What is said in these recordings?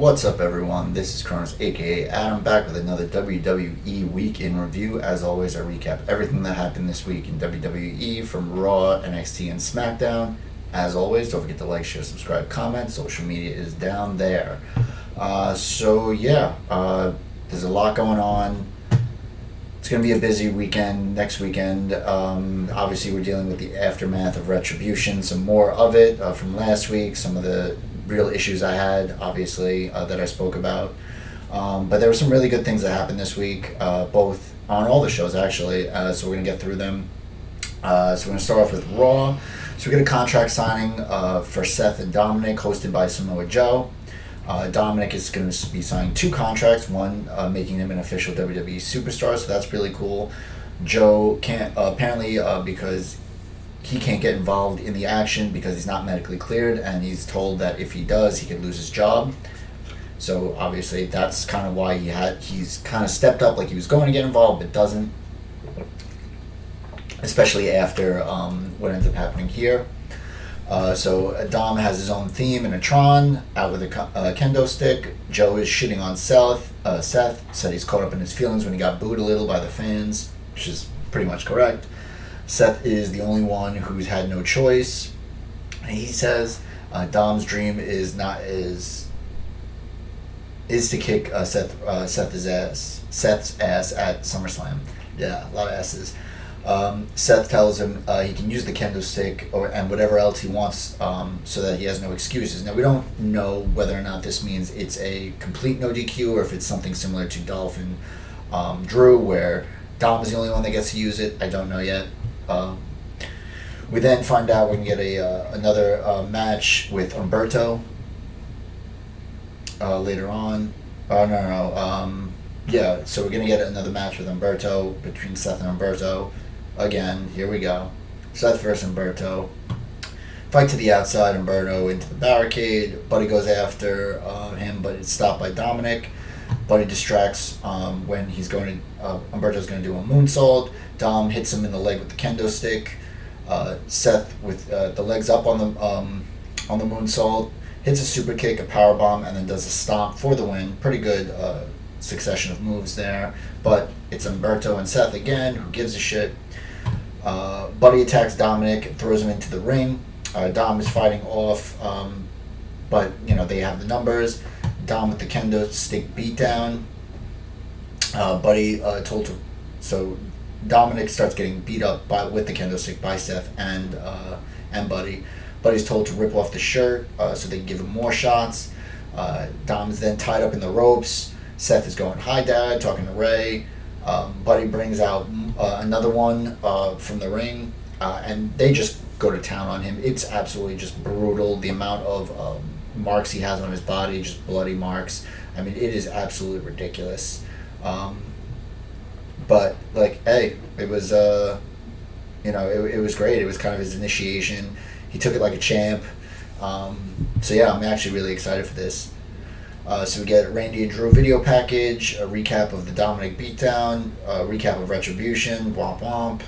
What's up, everyone? This is Kronos, aka Adam, back with another WWE Week In review. As always, I recap everything that happened this week in WWE from Raw, NXT, and Smackdown. As always, don't forget to like, share, subscribe, comment. Social media is down there. There's a lot going on. It's going to be a busy weekend next weekend. Obviously, we're dealing with the aftermath of Retribution, some more of it from last week, some of the real issues I had, obviously, that I spoke about. But there were some really good things that happened this week, both on all the shows, actually, so we're going to get through them. So we're going to start off with Raw. So we get a contract signing for Seth and Dominic, hosted by Samoa Joe. Dominic is going to be signing 2 contracts, one making him an official WWE superstar, so that's really cool. Joe can't, apparently, because he can't get involved in the action because he's not medically cleared, and he's told that if he does, he could lose his job. So obviously that's kind of why he's kind of stepped up, like he was going to get involved but doesn't, especially after what ends up happening here. So Dom has his own theme in a Tron, out with a kendo stick. Joe is shitting on Seth said he's caught up in his feelings when he got booed a little by the fans, which is pretty much correct. Seth is the only one who's had no choice. He says Dom's dream is to kick Seth's ass at SummerSlam. Yeah, a lot of asses. Seth tells him he can use the kendo stick and whatever else he wants, so that he has no excuses. Now, we don't know whether or not this means it's a complete no DQ or if it's something similar to Dolph and Drew, where Dom is the only one that gets to use it. I don't know yet. We then find out we can get another match with Humberto later on. So we're going to get another match with Humberto, between Seth and Humberto. Again, here we go. Seth versus Humberto. Fight to the outside, Humberto into the barricade. Buddy goes after him, but it's stopped by Dominic. Buddy distracts when Humberto's going to do a moonsault. Dom hits him in the leg with the kendo stick. Seth, with the legs up on the moonsault, hits a super kick, a power bomb, and then does a stomp for the win. Pretty good succession of moves there. But it's Humberto and Seth again. Who gives a shit? Buddy attacks Dominic and throws him into the ring. Dom is fighting off, but they have the numbers. Dom with the kendo stick beatdown. Buddy told to, so Dominic starts getting beat up with the kendo stick by Seth and Buddy. Buddy's told to rip off the shirt so they can give him more shots. Dom is then tied up in the ropes. Seth is going, "Hi, Dad," talking to Ray. Buddy brings out another one from the ring, and they just go to town on him. It's absolutely just brutal, the amount of marks he has on his body, just bloody marks. I mean, it is absolutely ridiculous. But hey, it was it was great. It was kind of his initiation. He took it like a champ. So yeah, I'm actually really excited for this. So we get Randy and Drew video package, a recap of the Dominic beatdown, a recap of Retribution, womp womp.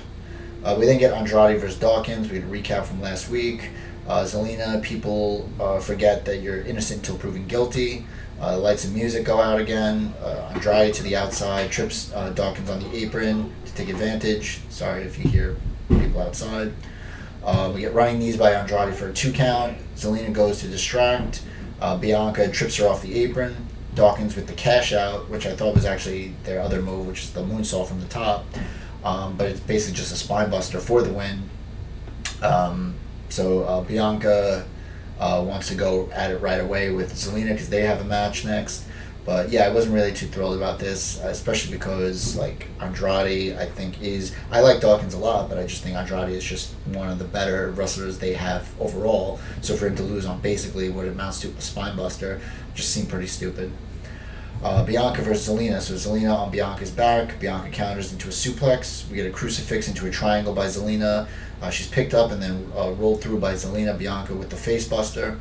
We then get Andrade versus Dawkins. We get a recap from last week. Zelina, people forget that you're innocent until proven guilty. Lights and music go out again. Andrade to the outside, trips Dawkins on the apron to take advantage. Sorry if you hear people outside. We get running knees by Andrade for a 2 count. Zelina goes to distract. Bianca trips her off the apron. Dawkins with the cash out, which I thought was actually their other move, which is the moonsault from the top. But it's basically just a spine buster for the win. So Bianca wants to go at it right away with Zelina because they have a match next. But yeah, I wasn't really too thrilled about this, especially because Andrade, I like Dawkins a lot, but I just think Andrade is just one of the better wrestlers they have overall. So for him to lose on basically what amounts to a spine buster just seemed pretty stupid. Bianca versus Zelina. So Zelina on Bianca's back. Bianca counters into a suplex. We get a crucifix into a triangle by Zelina. She's picked up and then rolled through by Zelina. Bianca with the face buster.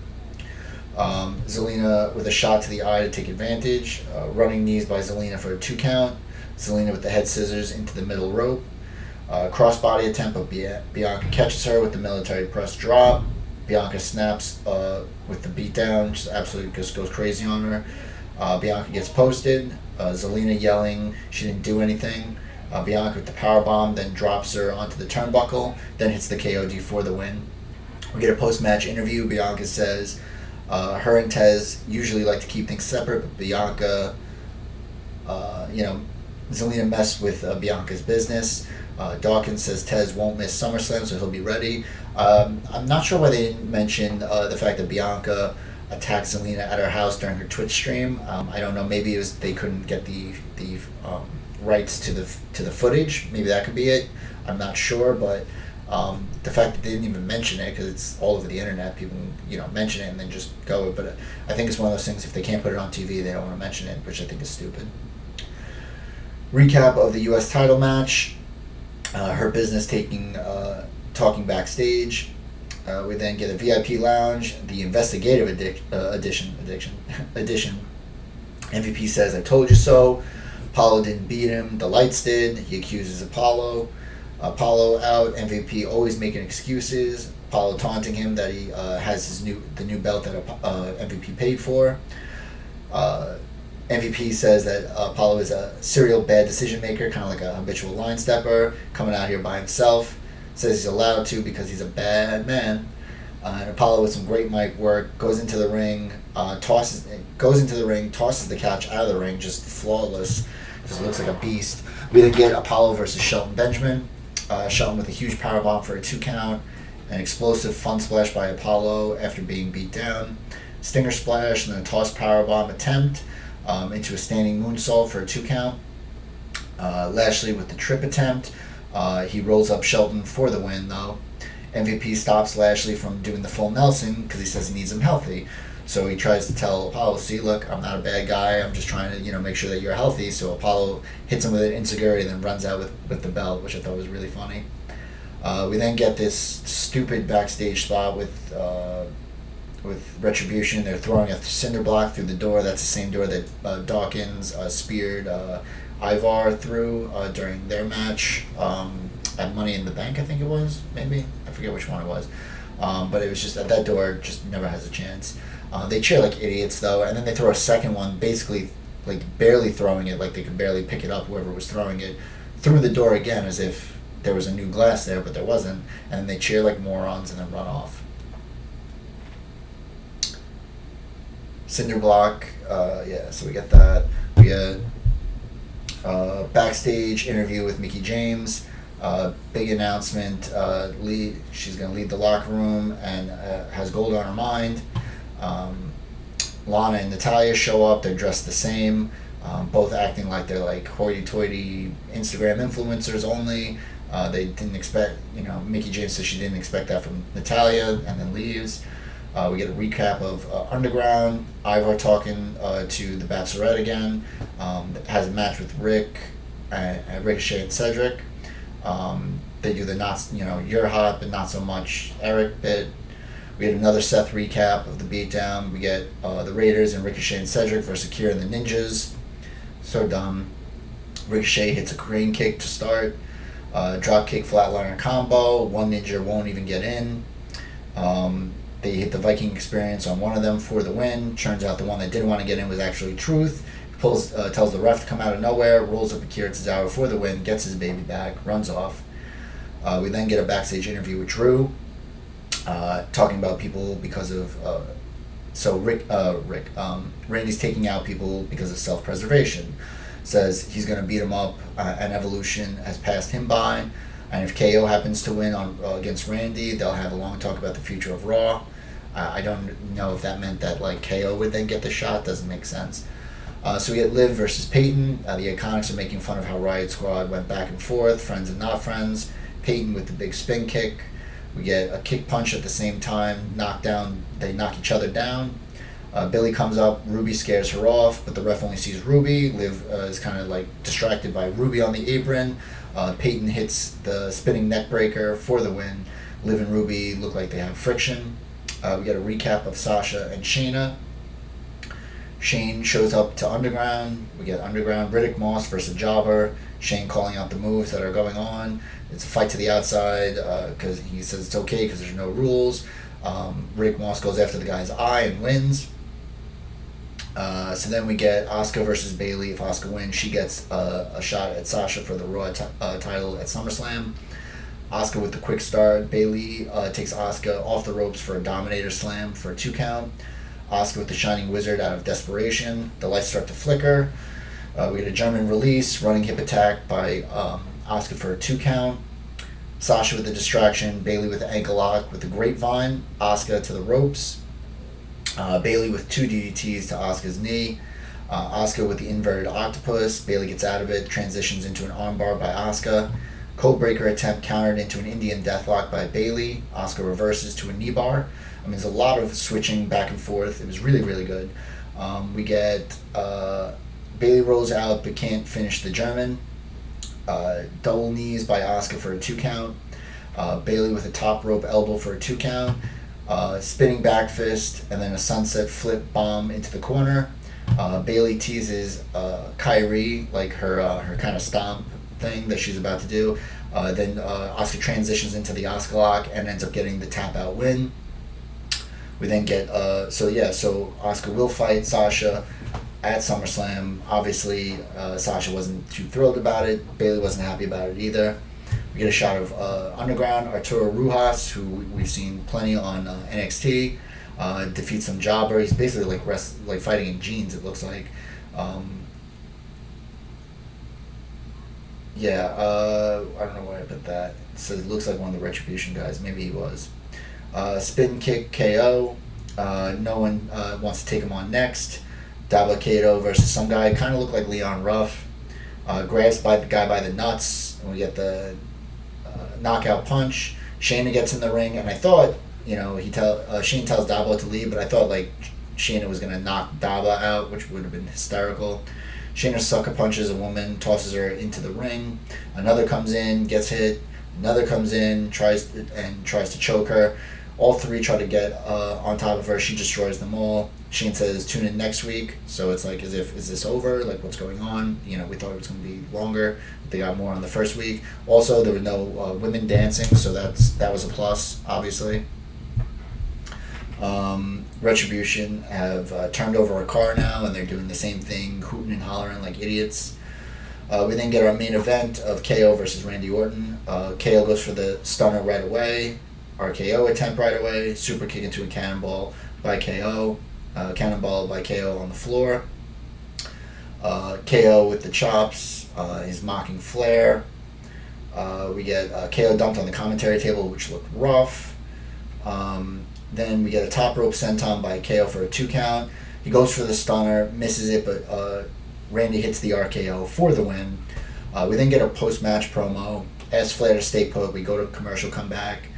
Zelina with a shot to the eye to take advantage. Running knees by Zelina for a 2 count. Zelina with the head scissors into the middle rope. Crossbody attempt, but Bianca catches her with the military press drop. Bianca snaps with the beatdown, just absolutely just goes crazy on her. Bianca gets posted. Zelina yelling she didn't do anything. Bianca with the powerbomb, then drops her onto the turnbuckle, then hits the KOD for the win. We get a post-match interview. Bianca says her and Tez usually like to keep things separate, but Bianca, Zelina messed with Bianca's business. Dawkins says Tez won't miss SummerSlam, so he'll be ready. I'm not sure why they didn't mention the fact that Bianca attacked Zelina at her house during her Twitch stream. I don't know. Maybe it was they couldn't get the rights to the footage. Maybe that could be it. I'm not sure, but the fact that they didn't even mention it, because it's all over the internet, people mention it and then just go. But I think it's one of those things. If they can't put it on TV, they don't want to mention it, which I think is stupid. Recap of the U.S. title match. Her business talking backstage. We then get a VIP lounge, the investigative edition. MVP says, "I told you so." Apollo didn't beat him. The lights did. He accuses Apollo. Apollo out. MVP always making excuses. Apollo taunting him that he has the new belt that MVP paid for. MVP says that Apollo is a serial bad decision maker, kind of like a habitual line stepper, coming out here by himself. Says he's allowed to because he's a bad man. And Apollo, with some great mic work, goes into the ring, tosses the couch out of the ring, just flawless. Just looks like a beast. We then get Apollo versus Shelton Benjamin. Shelton with a huge powerbomb for a 2 count. An explosive fun splash by Apollo after being beat down. Stinger splash and then a toss powerbomb attempt into a standing moonsault for a 2 count. Lashley with the trip attempt. He rolls up Shelton for the win, though. MVP stops Lashley from doing the full Nelson because he says he needs him healthy. So he tries to tell Apollo, "See, look, I'm not a bad guy. I'm just trying to, make sure that you're healthy." So Apollo hits him with an insecurity and then runs out with the belt, which I thought was really funny. We then get this stupid backstage spot with Retribution. They're throwing a cinder block through the door. That's the same door that Dawkins speared Ivar through during their match at Money in the Bank, I think it was, maybe. I forget which one it was. But it was just that door just never has a chance. They cheer like idiots, though, and then they throw a second one, basically like barely throwing it, like they could barely pick it up, whoever was throwing it, through the door again as if there was a new glass there, but there wasn't, and then they cheer like morons and then run off. Cinder block, so we get that. We get backstage interview with Mickie James. Big announcement. She's going to lead the locker room and has gold on her mind. Lana and Natalya show up. They're dressed the same, both acting like they're like hoity-toity Instagram influencers only. They didn't expect, Mickie James says she didn't expect that from Natalya and then leaves. We get a recap of Underground. Ivar talking to the Bachelorette again. Has a match with Rick, Ricochet and Cedric. They do the not, you're hot but not so much Eric bit. We get another Seth recap of the beatdown. We get the Raiders and Ricochet and Cedric versus Akira and the Ninjas. So dumb. Ricochet hits a crane kick to start. Drop kick flatliner combo. One Ninja won't even get in. They hit the Viking Experience on one of them for the win. Turns out the one that didn't want to get in was actually Truth. Tells the ref to come out of nowhere, rolls up Akira Tozawa for the win, gets his baby back, runs off. We then get a backstage interview with Drew, talking about people because of Randy's taking out people because of self-preservation. Says he's going to beat him up, and Evolution has passed him by, and if KO happens to win against Randy, they'll have a long talk about the future of Raw. I don't know if that meant that KO would then get the shot. Doesn't make sense. So we get Liv versus Peyton. The Iconics are making fun of how Riot Squad went back and forth, friends and not friends. Peyton with the big spin kick. We get a kick punch at the same time. They knock each other down. Billy comes up. Ruby scares her off, but the ref only sees Ruby. Liv is kind of distracted by Ruby on the apron. Peyton hits the spinning neck breaker for the win. Liv and Ruby look like they have friction. We get a recap of Sasha and Shayna. Shane shows up to Underground. We get Underground, Riddick Moss versus Jobber. Shane calling out the moves that are going on. It's a fight to the outside because he says it's okay because there's no rules. Rick Moss goes after the guy's eye and wins. So then we get Asuka versus Bayley. If Asuka wins, she gets a shot at Sasha for the Raw title at SummerSlam. Asuka with the quick start. Bayley takes Asuka off the ropes for a Dominator Slam for a 2 count. Asuka with the Shining Wizard out of desperation. The lights start to flicker. We get a German release, running hip attack by Asuka for a 2 count. Sasha with the distraction. Bayley with the ankle lock with the grapevine. Asuka to the ropes. Bayley with 2 DDTs to Asuka's knee. Asuka with the inverted octopus. Bayley gets out of it, transitions into an armbar by Asuka. Codebreaker attempt countered into an Indian deathlock by Bayley. Asuka reverses to a knee bar. I mean, there's a lot of switching back and forth. It was really, really good. We get Bayley rolls out but can't finish the German. Double knees by Asuka for a 2 count. Bayley with a top rope elbow for a 2 count. Spinning back fist, and then a sunset flip bomb into the corner. Bayley teases Kyrie, like her kind of stomp thing that she's about to do. Then Asuka transitions into the Asuka lock and ends up getting the tap out win. We then get so Asuka will fight Sasha at SummerSlam. Obviously, Sasha wasn't too thrilled about it. Bayley wasn't happy about it either. We get a shot of Underground, Arturo Rujas, who we've seen plenty on NXT. Defeats some jobber. He's basically like fighting in jeans, it looks like. I don't know where I put that. It says it looks like one of the Retribution guys. Maybe he was. Spin kick KO. No one wants to take him on next. Dabba-Kato versus some guy. Kind of looked like Leon Ruff. Grabs by the guy by the nuts. And we get the knockout punch. Shayna gets in the ring, and I thought, Shane tells Dabba to leave, but I thought like Shayna was gonna knock Dabba out, which would have been hysterical. Shayna sucker punches a woman, tosses her into the ring. Another comes in, gets hit. Another comes in, tries to choke her. All 3 try to get on top of her. She destroys them all. Shane says, "Tune in next week." So it's like, is this over? Like, what's going on? We thought it was going to be longer. They got more on the first week. Also, there were no women dancing, so that was a plus, obviously. Retribution have turned over a car now, and they're doing the same thing, hooting and hollering like idiots. We then get our main event of KO versus Randy Orton. KO goes for the stunner right away. RKO attempt right away. Super kick into a cannonball by KO. Cannonball by KO on the floor. KO with the chops. He's mocking Flair. We get KO dumped on the commentary table, which looked rough. Then we get a top rope senton by KO for a 2 count. He goes for the stunner, misses it, but Randy hits the RKO for the win. We then get a post-match promo. Ask Flair to stay put. We go to commercial, come back.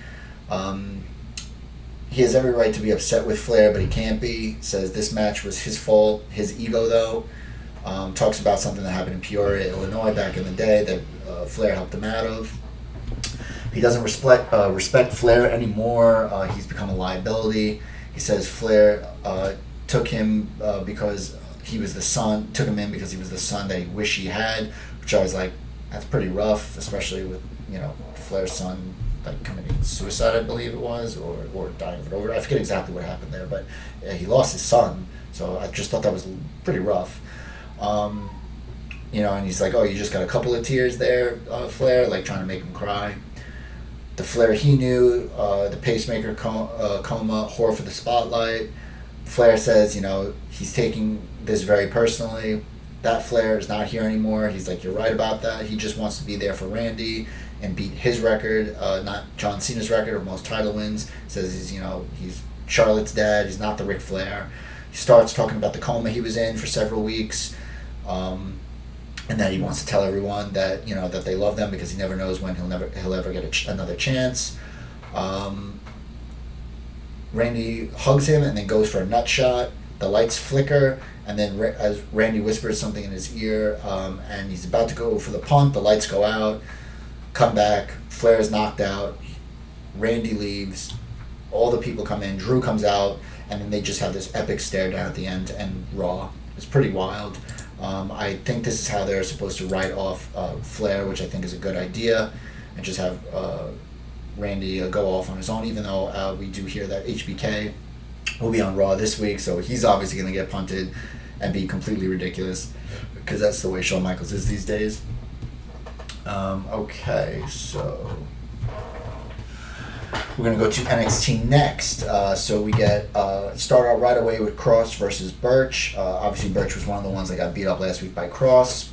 He has every right to be upset with Flair, but he can't be. Says this match was his fault, his ego though. Talks about something that happened in Peoria, Illinois back in the day that Flair helped him out of. He doesn't respect Flair anymore. He's become a liability. He says Flair took him because he was the son, took him in because he was the son that he wished he had, which I was like, that's pretty rough, especially with, Flair's son like committing suicide, I believe it was, or dying of an overdose. I forget exactly what happened there, but he lost his son, so I just thought that was pretty rough. And he's like, oh, you just got a couple of tears there, Flair, like trying to make him cry. The Flair he knew, the pacemaker coma, whore for the spotlight. Flair says, he's taking this very personally. That Flair is not here anymore. He's like, you're right about that. He just wants to be there for Randy and beat his record, not John Cena's record of most title wins. Says he's Charlotte's dad. He's not the Ric Flair. He starts talking about the coma he was in for several weeks, and that he wants to tell everyone that that they love them because he never knows when he'll ever get another chance. Randy hugs him and then goes for a nut shot. The lights flicker, and then as Randy whispers something in his ear, and he's about to go for the punt, the lights go out. Come back. Flair's knocked out. Randy leaves. All the people come in. Drew comes out, and then they just have this epic stare down at the end to end Raw. It's pretty wild. I think this is how they're supposed to write off Flair, which I think is a good idea, and just have Randy go off on his own, even though we do hear that HBK will be on Raw this week, so he's obviously going to get punted and be completely ridiculous, because that's the way Shawn Michaels is these days. Okay, so we're going to go to NXT next. So we get start out right away with Cross versus Burch. Obviously, Burch was one of the ones that got beat up last week by Cross.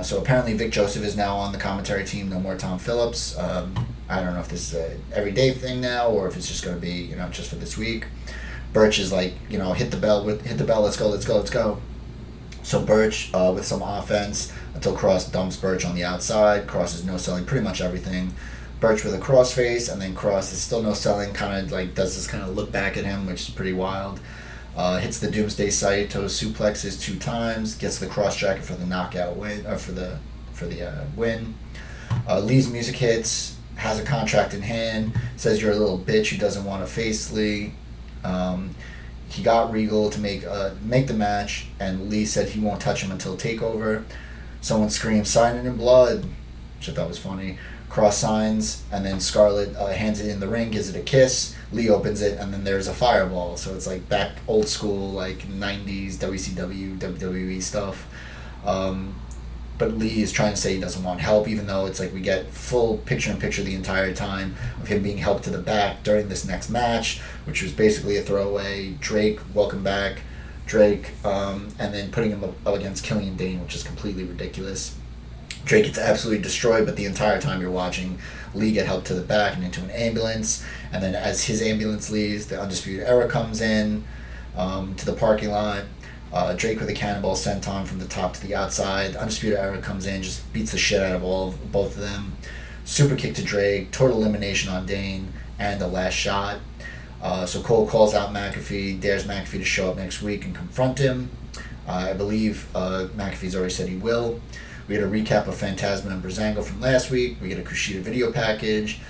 So apparently Vic Joseph is now on the commentary team, no more Tom Phillips. I don't know if this is an everyday thing now, or if it's just going to be, just for this week. Burch is like, hit the bell, let's go. So Burch with some offense until Cross dumps Burch on the outside. Cross is no-selling pretty much everything. Burch with a crossface, and then Cross is still no-selling, kind of like does this kind of look back at him, which is pretty wild. Hits the Doomsday Saito suplexes 2 times, gets the cross jacket for the knockout win, or for the win. Lee's music hits, has a contract in hand, says you're a little bitch who doesn't want to face Lee. He got Regal to make the match, and Lee said he won't touch him until TakeOver. Someone screams, "Sign it in blood," which I thought was funny. Cross signs, and then Scarlett hands it in the ring, gives it a kiss. Lee opens it, and then there's a fireball. So it's like back old school, like 90s WCW, WWE stuff. But Lee is trying to say he doesn't want help, even though it's like we get full picture-in-picture the entire time of him being helped to the back during this next match, which was basically a throwaway. Drake, welcome back, Drake, and then putting him up against Killian Dane, which is completely ridiculous. Drake gets absolutely destroyed, but the entire time you're watching Lee get helped to the back and into an ambulance, and then as his ambulance leaves, the Undisputed Era comes in to the parking lot. Drake with a cannonball senton from the top to the outside. Undisputed Era comes in, just beats the shit out of both of them. Super kick to Drake, total elimination on Dane, and the last shot. So Cole calls out McAfee, dares McAfee to show up next week and confront him. I believe McAfee's already said he will. We get a recap of Phantasma and Breezango from last week. We get a Kushida video package.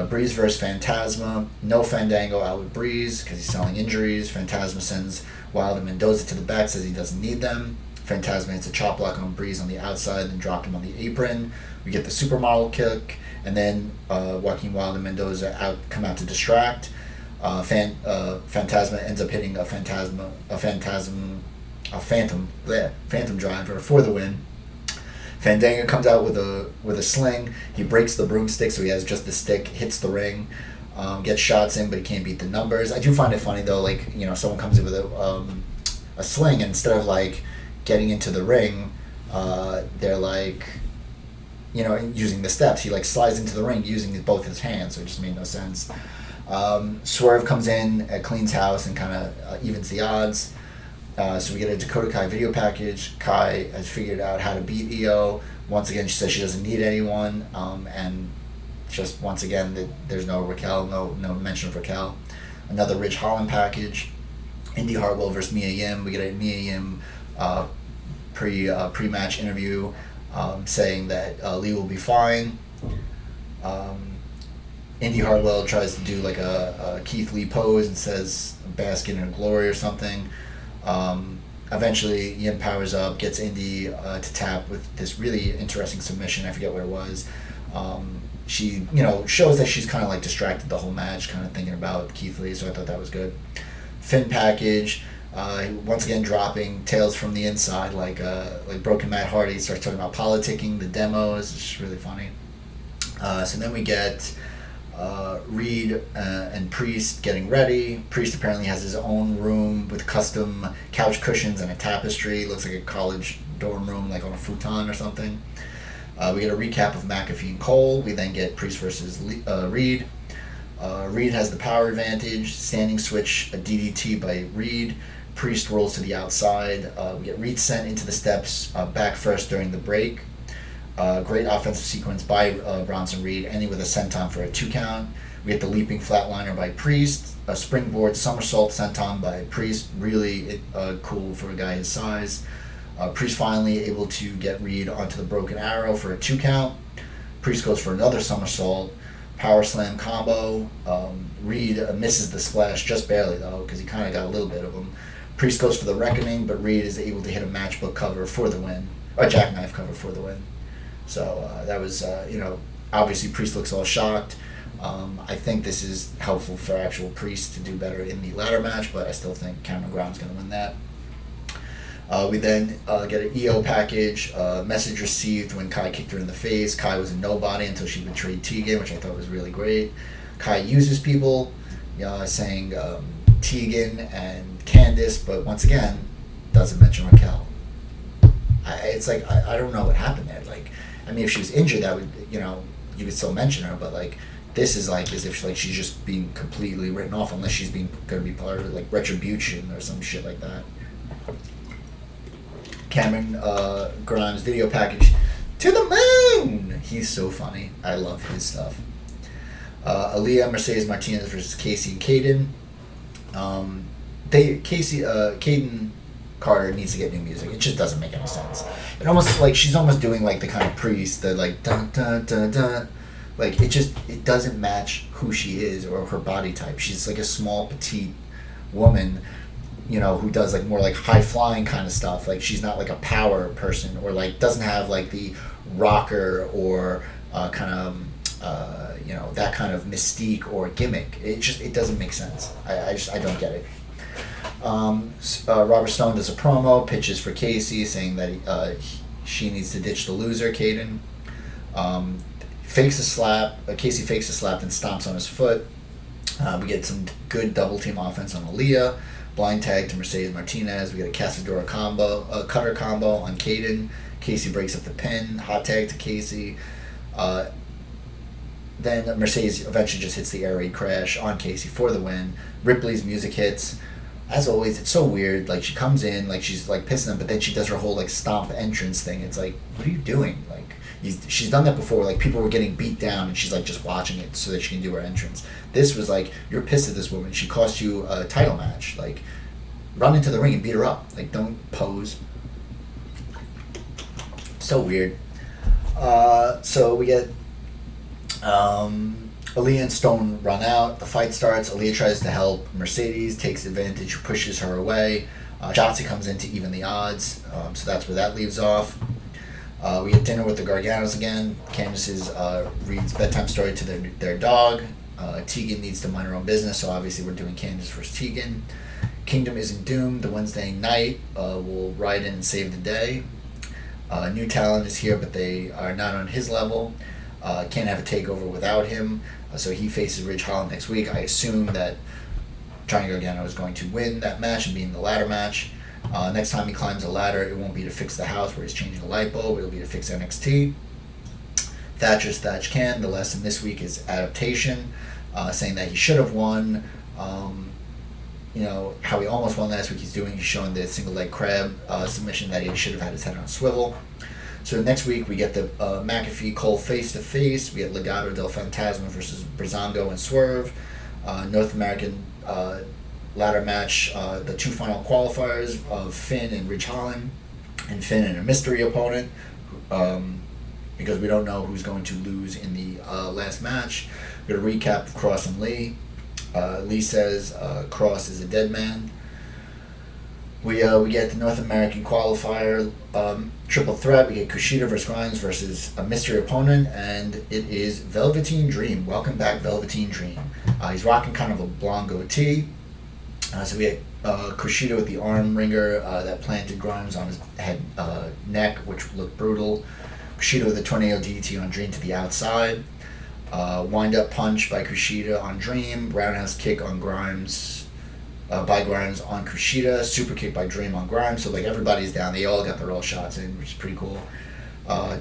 Breeze versus Phantasma. No Fandango out with Breeze because he's selling injuries. Phantasma sends Wild and Mendoza to the back, says he doesn't need them. Phantasma hits a chop block on Breeze on the outside and dropped him on the apron. We get the supermodel kick, and then Joaquin Wild and Mendoza come out to distract. Phantasma ends up hitting a Phantom driver for the win. Fandango comes out with a sling. He breaks the broomstick, so he has just the stick. Hits the ring, gets shots in, but he can't beat the numbers. I do find it funny though, like someone comes in with a sling, and instead of like getting into the ring, they're like using the steps. He like slides into the ring using both his hands, so it just made no sense. Swerve comes in, cleans house, and kind of evens the odds. So we get a Dakota Kai video package. Kai has figured out how to beat Io. Once again, she says she doesn't need anyone. And just once again, there's no Raquel, no mention of Raquel. Another Ridge Holland package. Indy Hartwell versus Mia Yim. We get a Mia Yim pre-match interview saying that Lee will be fine. Indy Hartwell tries to do like a Keith Lee pose and says "basket in glory" or something. Eventually Yim powers up, gets Indy to tap with this really interesting submission. I forget what it was. She shows that she's kind of like distracted the whole match, kind of thinking about Keith Lee, so I thought that was good. Finn package, once again dropping tales from the inside like Broken Matt Hardy. He starts talking about politicking, the demos. It's just really funny. So then we get Reed and Priest getting ready. Priest apparently has his own room with custom couch cushions and a tapestry. Looks like a college dorm room, like on a futon or something. We get a recap of McAfee and Cole. We then get Priest versus Reed. Reed has the power advantage. Standing switch, a DDT by Reed. Priest rolls to the outside. We get Reed sent into the steps back first during the break. Great offensive sequence by Bronson Reed, ending with a senton for a 2 count. We get the leaping flatliner by Priest, a springboard somersault senton by Priest, really cool for a guy his size. Priest finally able to get Reed onto the broken arrow for a 2 count. Priest goes for another somersault, power slam combo. Reed misses the splash just barely though, because he kind of got a little bit of him. Priest goes for the reckoning, but Reed is able to hit a matchbook cover for the win, or jackknife cover for the win. So that was, obviously Priest looks all shocked. I think this is helpful for actual Priest to do better in the ladder match, but I still think Cameron Grimes going to win that. We then get an EO package, message received when Kai kicked her in the face. Kai was a nobody until she betrayed Tegan, which I thought was really great. Kai uses people, saying Tegan and Candice, but once again, doesn't mention Raquel. I don't know what happened there. Like, I mean, if she was injured, that would, you could still mention her, but like, this is like as if she's just being completely written off, unless she's going to be part of like Retribution or some shit like that. Cameron Grimes video package to the moon. He's so funny. I love his stuff. Aaliyah, Mercedes Martinez versus Casey and Caden. Caden Carter needs to get new music. It just doesn't make any sense. It almost like she's almost doing like the kind of Priest that like dun dun dun dun. Like it doesn't match who she is or her body type. She's like a small petite woman, who does like more like high flying kind of stuff. Like she's not like a power person, or like doesn't have like the rocker or kind of that kind of mystique or gimmick. It doesn't make sense. I don't get it. Robert Stone does a promo, pitches for Casey, saying that she needs to ditch the loser, Caden. Fakes a slap. Casey fakes a slap and stomps on his foot. We get some good double team offense on Aaliyah. Blind tag to Mercedes Martinez. We get a Casadora combo, a cutter combo on Caden. Casey breaks up the pin. Hot tag to Casey. Then Mercedes eventually just hits the air raid crash on Casey for the win. Ripley's music hits. As always, it's so weird. Like, she comes in, like, she's, like, pissing them, but then she does her whole, like, stomp entrance thing. It's like, what are you doing? Like, she's done that before. Like, people were getting beat down, and she's, like, just watching it so that she can do her entrance. This was, like, you're pissed at this woman. She cost you a title match. Like, run into the ring and beat her up. Like, don't pose. So weird. So we get Aaliyah and Stone run out. The fight starts. Aaliyah tries to help. Mercedes takes advantage, pushes her away. Shotzi comes in to even the odds. So that's where that leaves off. We get dinner with the Garganos again. Candice reads bedtime story to their dog. Tegan needs to mind her own business, so obviously we're doing Candice versus Tegan. Kingdom isn't doomed. The Wednesday night will ride in and save the day. New talent is here, but they are not on his level. Can't have a takeover without him. So he faces Ridge Holland next week. I assume that Johnny Gargano is going to win that match and be in the ladder match. Next time he climbs a ladder, it won't be to fix the house where he's changing a light bulb. It'll be to fix NXT. Thatcher's Thatch Can. The lesson this week is adaptation, saying that he should have won. How he almost won last week. He's showing the single leg crab submission that he should have had his head on a swivel. So next week we get the McAfee Cole face to face. We get Legado del Fantasma versus Breezango and Swerve. North American ladder match. The two final qualifiers of Finn and Ridge Holland, and Finn and a mystery opponent, because we don't know who's going to lose in the last match. We're going to recap of Cross and Lee. Lee says Cross is a dead man. We get the North American qualifier triple threat. We get Kushida versus Grimes versus a mystery opponent, and it is Velveteen Dream. Welcome back, Velveteen Dream. He's rocking kind of a blonde goatee. So we had Kushida with the arm wringer that planted Grimes on his neck, which looked brutal. Kushida with a tornado DDT on Dream to the outside. Wind-up punch by Kushida on Dream. Roundhouse kick on Grimes. By Grimes on Kushida. Super kick by Dream on Grimes. So, like, everybody's down. They all got their all shots in, which is pretty cool. A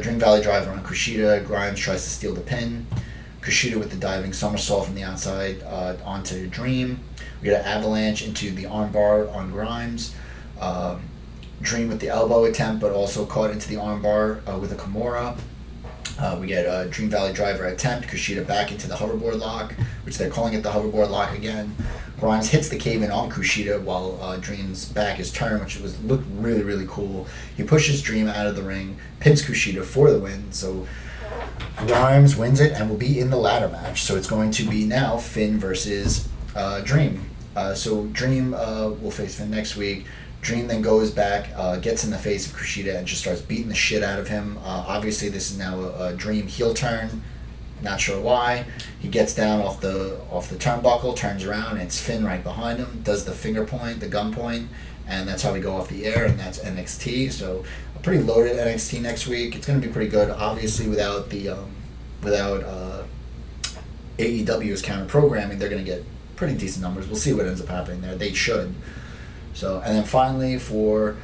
Dream Valley driver on Kushida. Grimes tries to steal the pin. Kushida with the diving somersault from the outside onto Dream. We got an avalanche into the armbar on Grimes. Dream with the elbow attempt, but also caught into the armbar with a Kimura. We get a Dream Valley driver attempt. Kushida back into the hoverboard lock, which they're calling it the hoverboard lock again. Grimes hits the cave-in on Kushida while Dream's back is turned, which looked really, really cool. He pushes Dream out of the ring, pins Kushida for the win. So Grimes wins it and will be in the ladder match. So it's going to be now Finn versus Dream. So Dream will face Finn next week. Dream then goes back, gets in the face of Kushida and just starts beating the shit out of him. Obviously, this is now a Dream heel turn. Not sure why. He gets down off the turnbuckle, turns around, and it's Finn right behind him. Does the finger point, the gun point, and that's how we go off the air. And that's NXT. So a pretty loaded NXT next week. It's going to be pretty good. Obviously, without AEW's counter programming, they're going to get pretty decent numbers. We'll see what ends up happening there. They should. So, and then finally for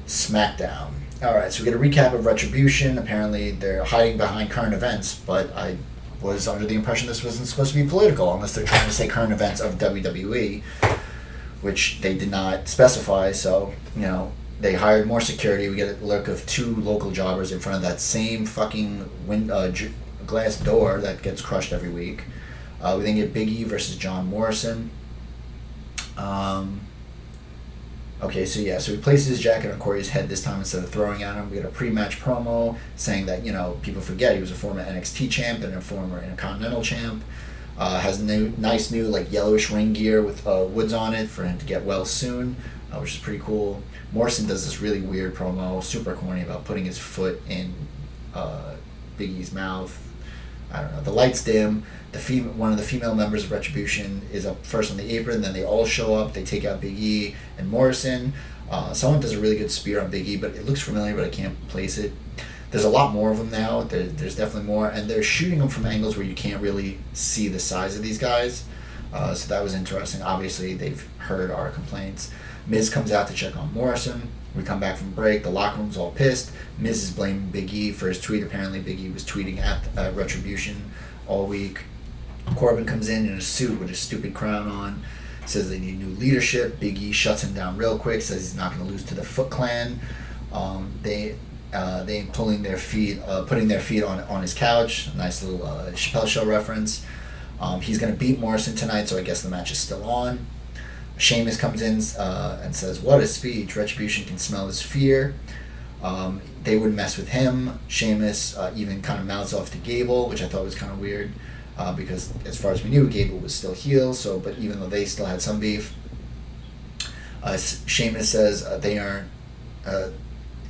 Smackdown. All right, so we get a recap of Retribution. Apparently, they're hiding behind current events, but I was under the impression this wasn't supposed to be political, unless they're trying to say current events of WWE, which they did not specify. So, they hired more security. We get a look of 2 local jobbers in front of that same fucking glass door that gets crushed every week. We then get Big E versus John Morrison. Okay, so he places his jacket on Corey's head this time instead of throwing at him. We get a pre-match promo saying that, people forget he was a former NXT champ and a former Intercontinental champ. Has nice new yellowish ring gear with woods on it for him to get well soon, which is pretty cool. Morrison does this really weird promo, super corny, about putting his foot in Big E's mouth. I don't know. The lights dim. One of the female members of Retribution is up first on the apron. Then they all show up. They take out Big E and Morrison. Someone does a really good spear on Big E, but it looks familiar, but I can't place it. There's a lot more of them now. There's definitely more, and they're shooting them from angles where you can't really see the size of these guys. So that was interesting. Obviously, they've heard our complaints. Miz comes out to check on Morrison. We come back from break. The locker room's all pissed. Miz is blaming Big E for his tweet. Apparently, Big E was tweeting at Retribution all week. Corbin comes in a suit with a stupid crown on. Says they need new leadership. Big E shuts him down real quick. Says he's not going to lose to the Foot Clan. They putting their feet on his couch. A nice little Chappelle Show reference. He's going to beat Morrison tonight, so I guess the match is still on. Sheamus comes in and says, "What a speech! Retribution can smell his fear." They wouldn't mess with him. Sheamus even kind of mouths off to Gable, which I thought was kind of weird, because as far as we knew, Gable was still heel. So, but even though they still had some beef, Sheamus says they aren't.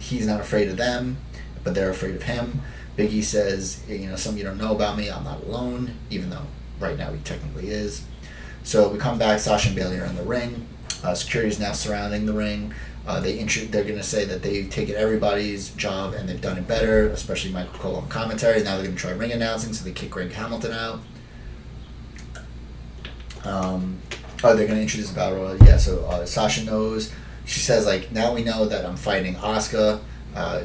He's not afraid of them, but they're afraid of him. Big E says, "Something you don't know about me. I'm not alone," even though right now he technically is. So we come back. Sasha and Bayley are in the ring. Security is now surrounding the ring. They're going to say that they've taken everybody's job and they've done it better, especially Michael Cole on commentary. Now they're going to try ring announcing, so they kick Greg Hamilton out. They're going to introduce the Battle Royal. Yeah, so Sasha knows. She says, now we know that I'm fighting Asuka,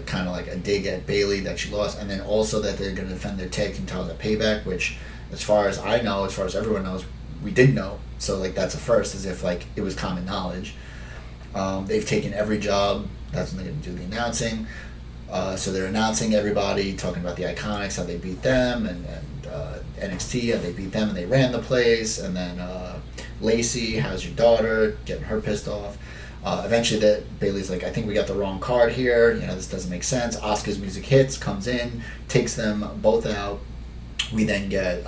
kind of like a dig at Bayley that she lost, and then also that they're going to defend their tag team titles at Payback, which, as far as I know, as far as everyone knows, we did know. So, that's a first, as if, it was common knowledge. They've taken every job. That's when they're going to do the announcing. So they're announcing everybody, talking about the Iconics, how they beat them, and NXT, how they beat them, and they ran the place. And then Lacey, how's your daughter? Getting her pissed off. Eventually, Bayley's like, I think we got the wrong card here. This doesn't make sense. Asuka's music hits, comes in, takes them both out. We then get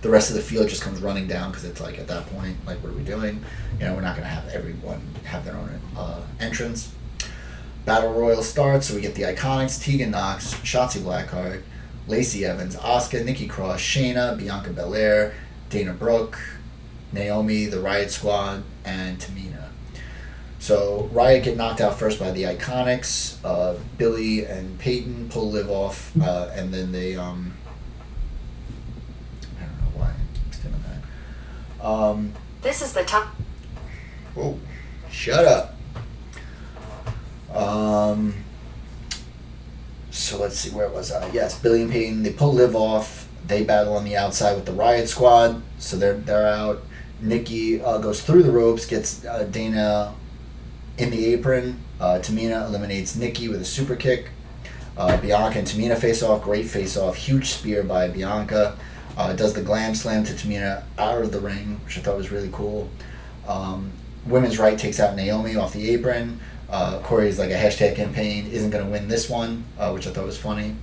the rest of the field just comes running down, because it's at that point, what are we doing? We're not going to have everyone have their own entrance. Battle Royal starts, so we get the Iconics, Tegan Nox, Shotzi Blackheart, Lacey Evans, Asuka, Nikki Cross, Shayna, Bianca Belair, Dana Brooke, Naomi, the Riot Squad, and Tamina. So Riot get knocked out first by the Iconics. Billy and Peyton pull Liv off, and then they I don't know why I'm doing that. This is the top. Whoa! Shut up. So let's see, where was I? Yes, Billy and Peyton, they pull Liv off. They battle on the outside with the Riot Squad, so they're out. Nikki goes through the ropes, gets Dana in the apron. Tamina eliminates Nikki with a super kick. Bianca and Tamina face off. Great face off. Huge spear by Bianca. Does the glam slam to Tamina out of the ring, which I thought was really cool. Women's Right takes out Naomi off the apron. Corey's like a hashtag campaign, isn't going to win this one, which I thought was funny.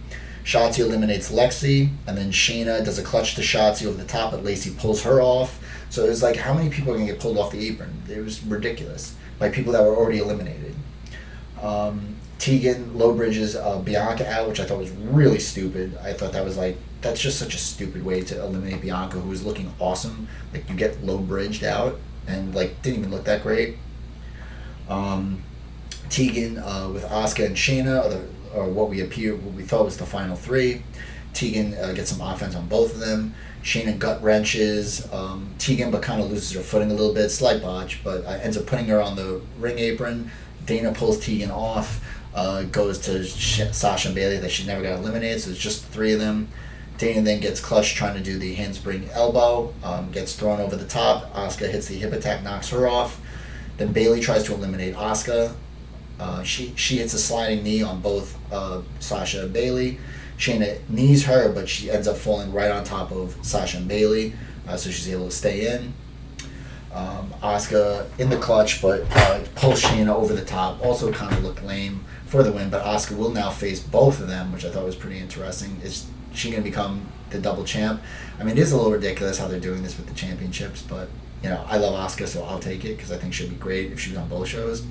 Shotzi eliminates Lexi, and then Shayna does a clutch to Shotzi over the top, but Lacey pulls her off. So it was how many people are going to get pulled off the apron? It was ridiculous by people that were already eliminated. Tegan low bridges Bianca out, which I thought was really stupid. I thought that was like, that's just such a stupid way to eliminate Bianca, who was looking awesome. Like, you get low bridged out and like didn't even look that great. Tegan with Asuka and Shayna are what we thought was the final three. Tegan gets some offense on both of them. Shayna gut wrenches Tegan, but kind of loses her footing a little bit. Slight botch, but ends up putting her on the ring apron. Dana pulls Tegan off. Goes to Sasha and Bayley that she never got eliminated, so it's just the three of them. Dana then gets clutched trying to do the handspring elbow, gets thrown over the top. Asuka hits the hip attack, knocks her off. Then Bayley tries to eliminate Asuka. She hits a sliding knee on both Sasha and Bayley. Shayna knees her, but she ends up falling right on top of Sasha and Bayley, so she's able to stay in. Asuka in the clutch, but pulls Shayna over the top. Also kind of looked lame for the win, but Asuka will now face both of them, which I thought was pretty interesting. Is she going to become the double champ? I mean, it is a little ridiculous how they're doing this with the championships, but you know, I love Asuka, so I'll take it because I think she'd be great if she was on both shows.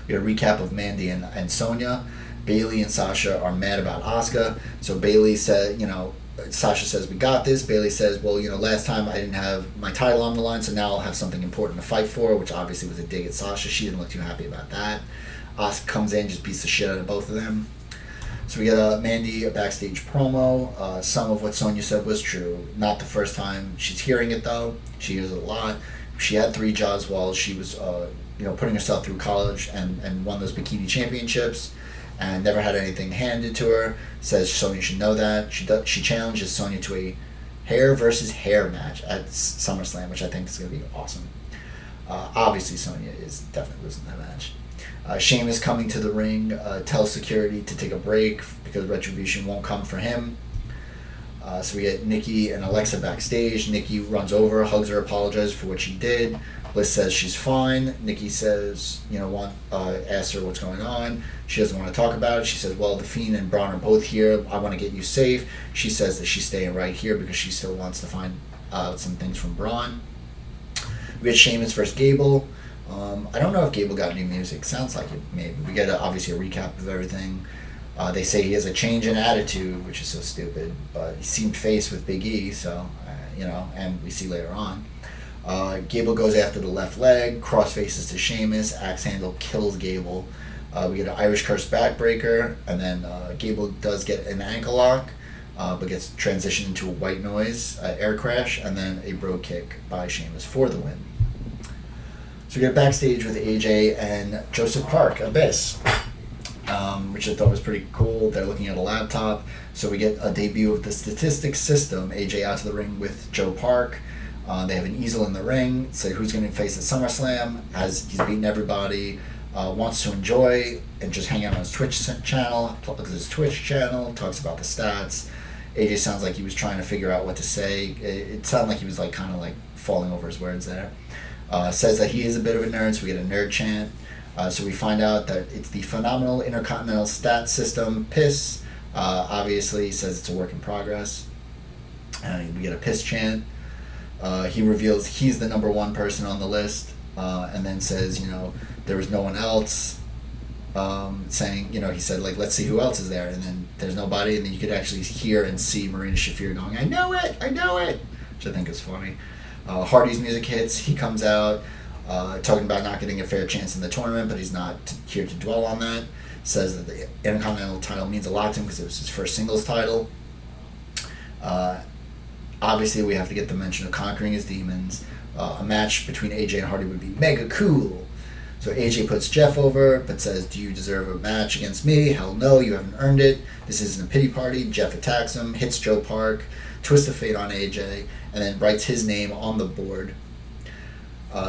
We got a recap of Mandy and Sonya. Bayley and Sasha are mad about Asuka, so Bayley said, you know, Sasha says, we got this. Bayley says, well, you know, last time I didn't have my title on the line, so now I'll have something important to fight for, which obviously was a dig at Sasha. She didn't look too happy about that. Asuka comes in, just beats the shit out of both of them. So we got Mandy, a backstage promo. Some of what Sonya said was true. Not the first time she's hearing it, though. She hears it a lot. She had 3 jobs while she was, putting herself through college and won those bikini championships. And never had anything handed to her. Says Sonya should know that. She challenges Sonya to a hair versus hair match at SummerSlam, which I think is going to be awesome. Obviously, Sonya is definitely losing that match. Sheamus coming to the ring, tells security to take a break because Retribution won't come for him. So we get Nikki and Alexa backstage. Nikki runs over, hugs her, apologizes for what she did. Bliss says she's fine. Nikki says, asks her what's going on. She doesn't want to talk about it. She says, well, the Fiend and Braun are both here. I want to get you safe. She says that she's staying right here because she still wants to find out some things from Braun. We had Sheamus versus Gable. I don't know if Gable got new music. Sounds like it, maybe. We get, obviously, a recap of everything. They say he has a change in attitude, which is so stupid. But he seemed face with Big E, so, and we see later on. Gable goes after the left leg, cross faces to Sheamus, axe handle kills Gable. We get an Irish Curse backbreaker, and then Gable does get an ankle lock, but gets transitioned into a white noise, air crash, and then a bro kick by Sheamus for the win. So we get backstage with AJ and Joseph Park, Abyss, which I thought was pretty cool. They're looking at a laptop, so we get a debut of the statistics system. AJ out to the ring with Joe Park. They have an easel in the ring, say who's going to face at SummerSlam, as he's beaten everybody, wants to enjoy and just hang out on his Twitch channel, looks at his Twitch channel, talks about the stats. AJ sounds like he was trying to figure out what to say. It sounded like he was kind of falling over his words there. Says that he is a bit of a nerd, so we get a nerd chant. So we find out that it's the Phenomenal Intercontinental Stat System, PISS. Obviously, says it's a work in progress. We get a PISS chant. He reveals he's the number 1 person on the list, and then says, there was no one else, saying, he said, let's see who else is there, and then there's nobody, and then you could actually hear and see Marina Shafir going, I know it, which I think is funny. Hardy's music hits, he comes out, talking about not getting a fair chance in the tournament, but he's not here to dwell on that. Says that the Intercontinental title means a lot to him because it was his first singles title. Obviously, we have to get the mention of conquering his demons. A match between AJ and Hardy would be mega cool. So AJ puts Jeff over, but says, do you deserve a match against me? Hell no, you haven't earned it. This isn't a pity party. Jeff attacks him, hits Joe Park, twists of fate on AJ, and then writes his name on the board.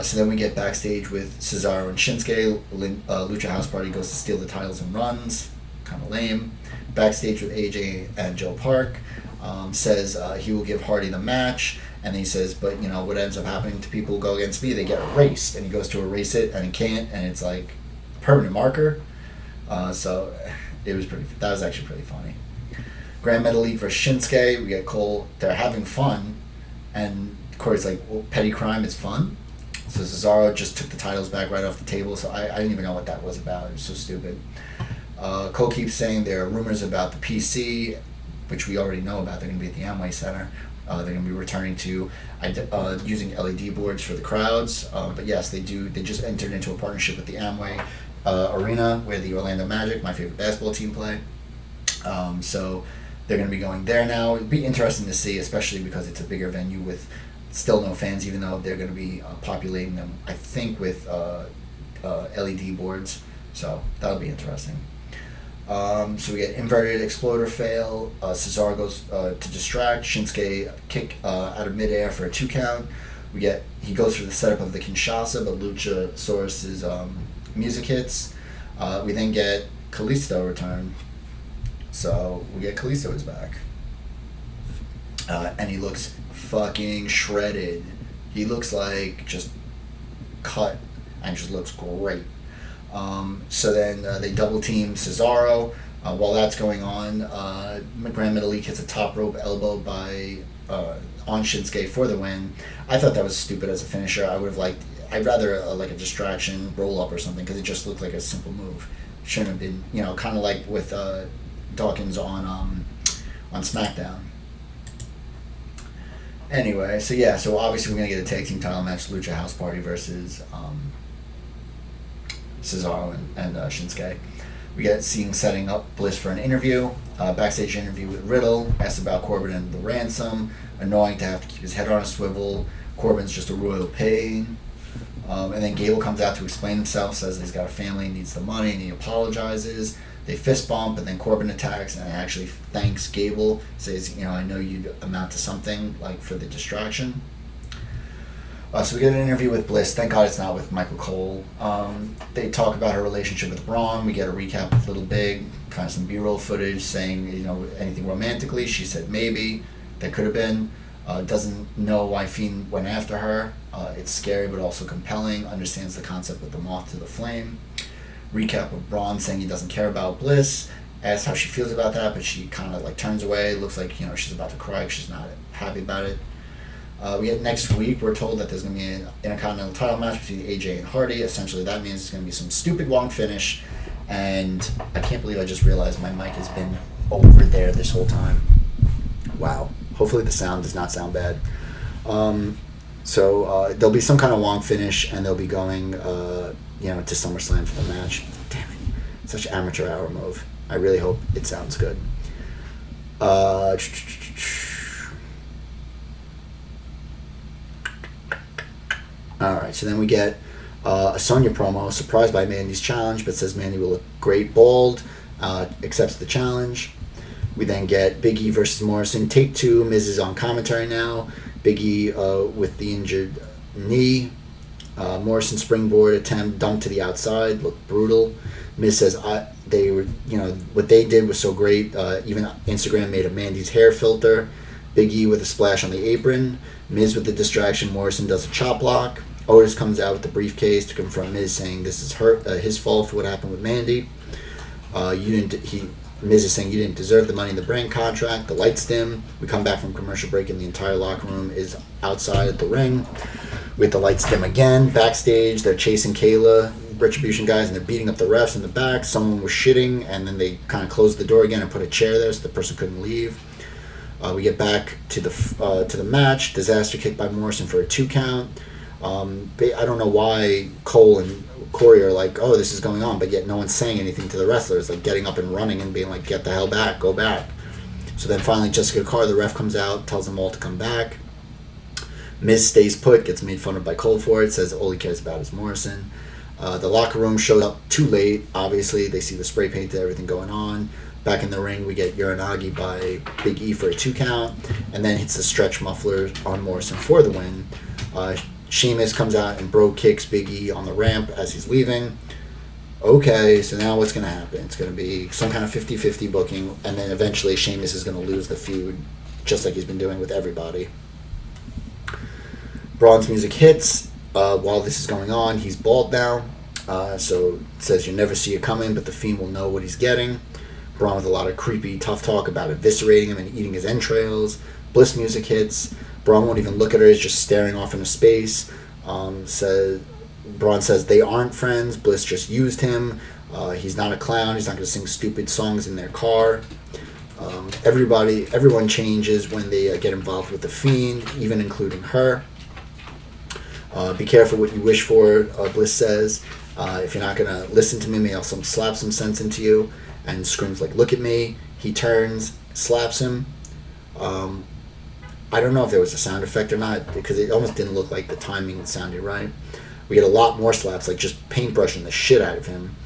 So then we get backstage with Cesaro and Shinsuke. Lucha House Party goes to steal the titles and runs. Kind of lame. Backstage with AJ and Joe Park. Says he will give Hardy the match, and he says, but what ends up happening to people who go against me, they get erased, and he goes to erase it and he can't, and it's like a permanent marker. So it was that was actually pretty funny. Grand Metalik versus Shinsuke. We get Cole. They're having fun, and Corey's like, well, petty crime is fun. So Cesaro just took the titles back right off the table, so I didn't even know what that was about. It was so stupid. Cole keeps saying there are rumors about the PC, which we already know about. They're going to be at the Amway Center. They're going to be returning to using LED boards for the crowds. But yes, they do. They just entered into a partnership with the Amway Arena, where the Orlando Magic, my favorite basketball team, play. So they're going to be going there now. It'd be interesting to see, especially because it's a bigger venue with still no fans, even though they're going to be populating them, I think, with LED boards. So that'll be interesting. So we get inverted exploder fail. Cesaro goes to distract. Shinsuke kick out of midair for a 2 count. He goes for the setup of the Kinshasa, but Luchasaurus's music hits. We then get Kalisto return. So we get Kalisto is back. And he looks fucking shredded. He looks like just cut and just looks great. So then they double team Cesaro. While that's going on, Grand Metalik hits a top rope elbow on Shinsuke for the win. I thought that was stupid as a finisher. I'd rather like a distraction roll up or something, because it just looked like a simple move. Shouldn't have been, kind of like with Dawkins on Smackdown. Anyway, so obviously we're gonna get a tag team title match: Lucha House Party versus Cesaro and Shinsuke. We get seeing setting up Bliss for an interview, backstage interview with Riddle, asked about Corbin and the ransom. Annoying to have to keep his head on a swivel. Corbin's just a royal pain. And then Gable comes out to explain himself, says he's got a family, needs the money, and he apologizes. They fist bump, and then Corbin attacks and actually thanks Gable, says, I know you'd amount to something, like, for the distraction. So we get an interview with Bliss. Thank God it's not with Michael Cole. They talk about her relationship with Braun. We get a recap of Little Big, kind of some B-roll footage saying, anything romantically. She said maybe. That could have been. Doesn't know why Fiend went after her. It's scary but also compelling. Understands the concept with the moth to the flame. Recap of Braun saying he doesn't care about Bliss. Asks how she feels about that, but she kind of turns away. Looks like she's about to cry. She's not happy about it. We get next week, we're told that there's going to be an Intercontinental title match between AJ and Hardy. Essentially, that means it's going to be some stupid long finish. And I can't believe I just realized my mic has been over there this whole time. Wow. Hopefully the sound does not sound bad. So there'll be some kind of long finish, and they'll be going, to SummerSlam for the match. Damn it. Such amateur hour move. I really hope it sounds good. Alright, so then we get a Sonya promo, surprised by Mandy's challenge, but says Mandy will look great bald, accepts the challenge. We then get Big E versus Morrison, take 2. Miz is on commentary now. Big E with the injured knee. Morrison springboard attempt, dumped to the outside, looked brutal. Miz says what they did was so great. Even Instagram made a Mandy's hair filter. Big E with a splash on the apron. Miz with the distraction. Morrison does a chop block. Otis comes out with the briefcase to confront Miz, saying this is his fault for what happened with Mandy. Miz is saying you didn't deserve the Money in the Bank contract. The lights dim. We come back from commercial break, and the entire locker room is outside at the ring with the lights dim again. Backstage, they're chasing Kayla, Retribution guys, and they're beating up the refs in the back. Someone was shitting, and then they kind of closed the door again and put a chair there so the person couldn't leave. We get back to the match. Disaster kick by Morrison for a 2 count. I don't know why Cole and Corey are like, oh, this is going on, but yet no one's saying anything to the wrestlers, like getting up and running and being like, get the hell back, go back. So then finally Jessica Carr, the ref, comes out, tells them all to come back. Miz stays put, gets made fun of by Cole for it, says all he cares about is Morrison. The locker room showed up too late, obviously. They see the spray paint and everything going on. Back in the ring, we get Uranagi by Big E for a 2 count, and then hits the stretch muffler on Morrison for the win. Sheamus comes out and bro kicks Big E on the ramp as he's leaving. Okay, so now what's going to happen? It's going to be some kind of 50-50 booking, and then eventually Sheamus is going to lose the feud, just like he's been doing with everybody. Braun's music hits. While this is going on, he's bald now. So it says you never see it coming, but the Fiend will know what he's getting. Braun with a lot of creepy, tough talk about eviscerating him and eating his entrails. Bliss music hits. Braun won't even look at her, he's just staring off into space. Braun says they aren't friends, Bliss just used him. He's not a clown. He's not going to sing stupid songs in their car. Everyone changes when they get involved with the Fiend, even including her. Be careful what you wish for, Bliss says. If you're not going to listen to me, maybe I'll slap some sense into you. And screams like, look at me. He turns, slaps him. I don't know if there was a sound effect or not, because it almost didn't look like the timing sounded right. We get a lot more slaps, like just paintbrushing the shit out of him.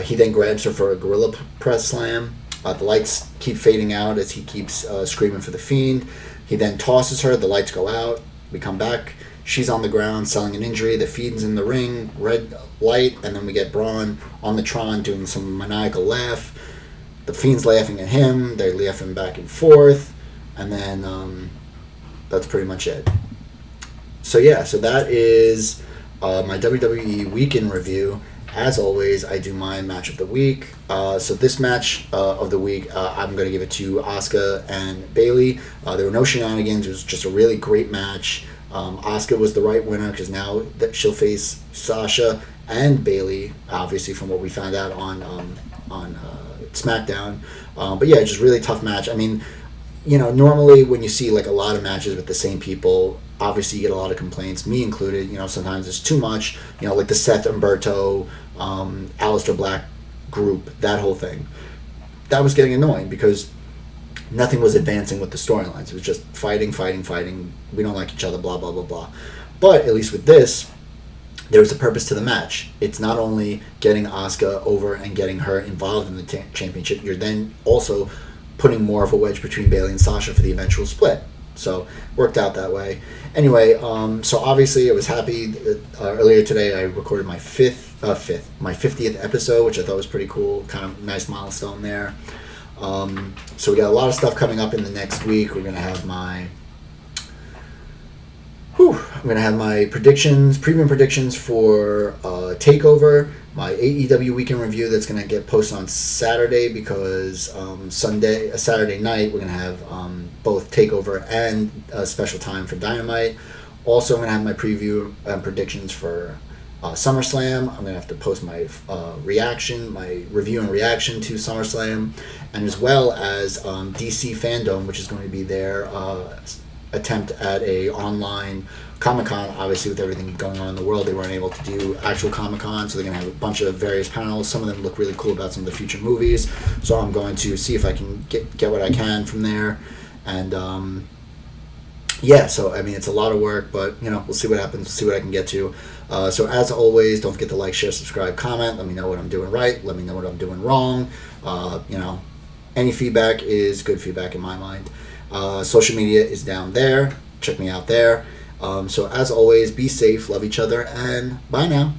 He then grabs her for a gorilla press slam. The lights keep fading out as he keeps screaming for the Fiend. He then tosses her. The lights go out. We come back. She's on the ground selling an injury. The Fiend's in the ring, red light, and then we get Braun on the Tron doing some maniacal laugh. The Fiend's laughing at him. They're laughing back and forth. And then that's pretty much it. So that is my WWE Week In review. As always, I do my match of the week. So this match of the week, I'm going to give it to Asuka and Bayley. There were no shenanigans. It was just a really great match. Asuka was the right winner because now that she'll face Sasha and Bayley, obviously from what we found out on Smackdown. But yeah, just really tough match. I mean, normally when you see like a lot of matches with the same people, obviously you get a lot of complaints, me included. Sometimes it's too much. Like the Seth Umberto, Aleister Black group, that whole thing. That was getting annoying because nothing was advancing with the storylines. It was just fighting. We don't like each other, blah, blah, blah, blah. But at least with this, there was a purpose to the match. It's not only getting Asuka over and getting her involved in the championship, you're then also putting more of a wedge between Bayley and Sasha for the eventual split. So, worked out that way. Anyway, so obviously I was happy. Earlier today I recorded my 50th episode, which I thought was pretty cool. Kind of nice milestone there. So we got a lot of stuff coming up in the next week. We're gonna have my premium predictions for TakeOver, my AEW weekend review that's gonna get posted on Saturday because Saturday night we're gonna have both TakeOver and a special time for Dynamite. Also, I'm gonna have my preview and predictions for SummerSlam. I'm gonna have to post my my review and reaction to SummerSlam, and as well as DC Fandom, which is going to be their attempt at a online Comic-Con. Obviously, with everything going on in the world, they weren't able to do actual Comic-Con, so they're gonna have a bunch of various panels. Some of them look really cool about some of the future movies, so I'm going to see if I can get what I can from there. And so I mean, it's a lot of work, but we'll see what happens. See what I can get to. So as always, don't forget to like, share, subscribe, comment. Let me know what I'm doing right. Let me know what I'm doing wrong. Any feedback is good feedback in my mind. Social media is down there. Check me out there. So as always, be safe, love each other, and bye now.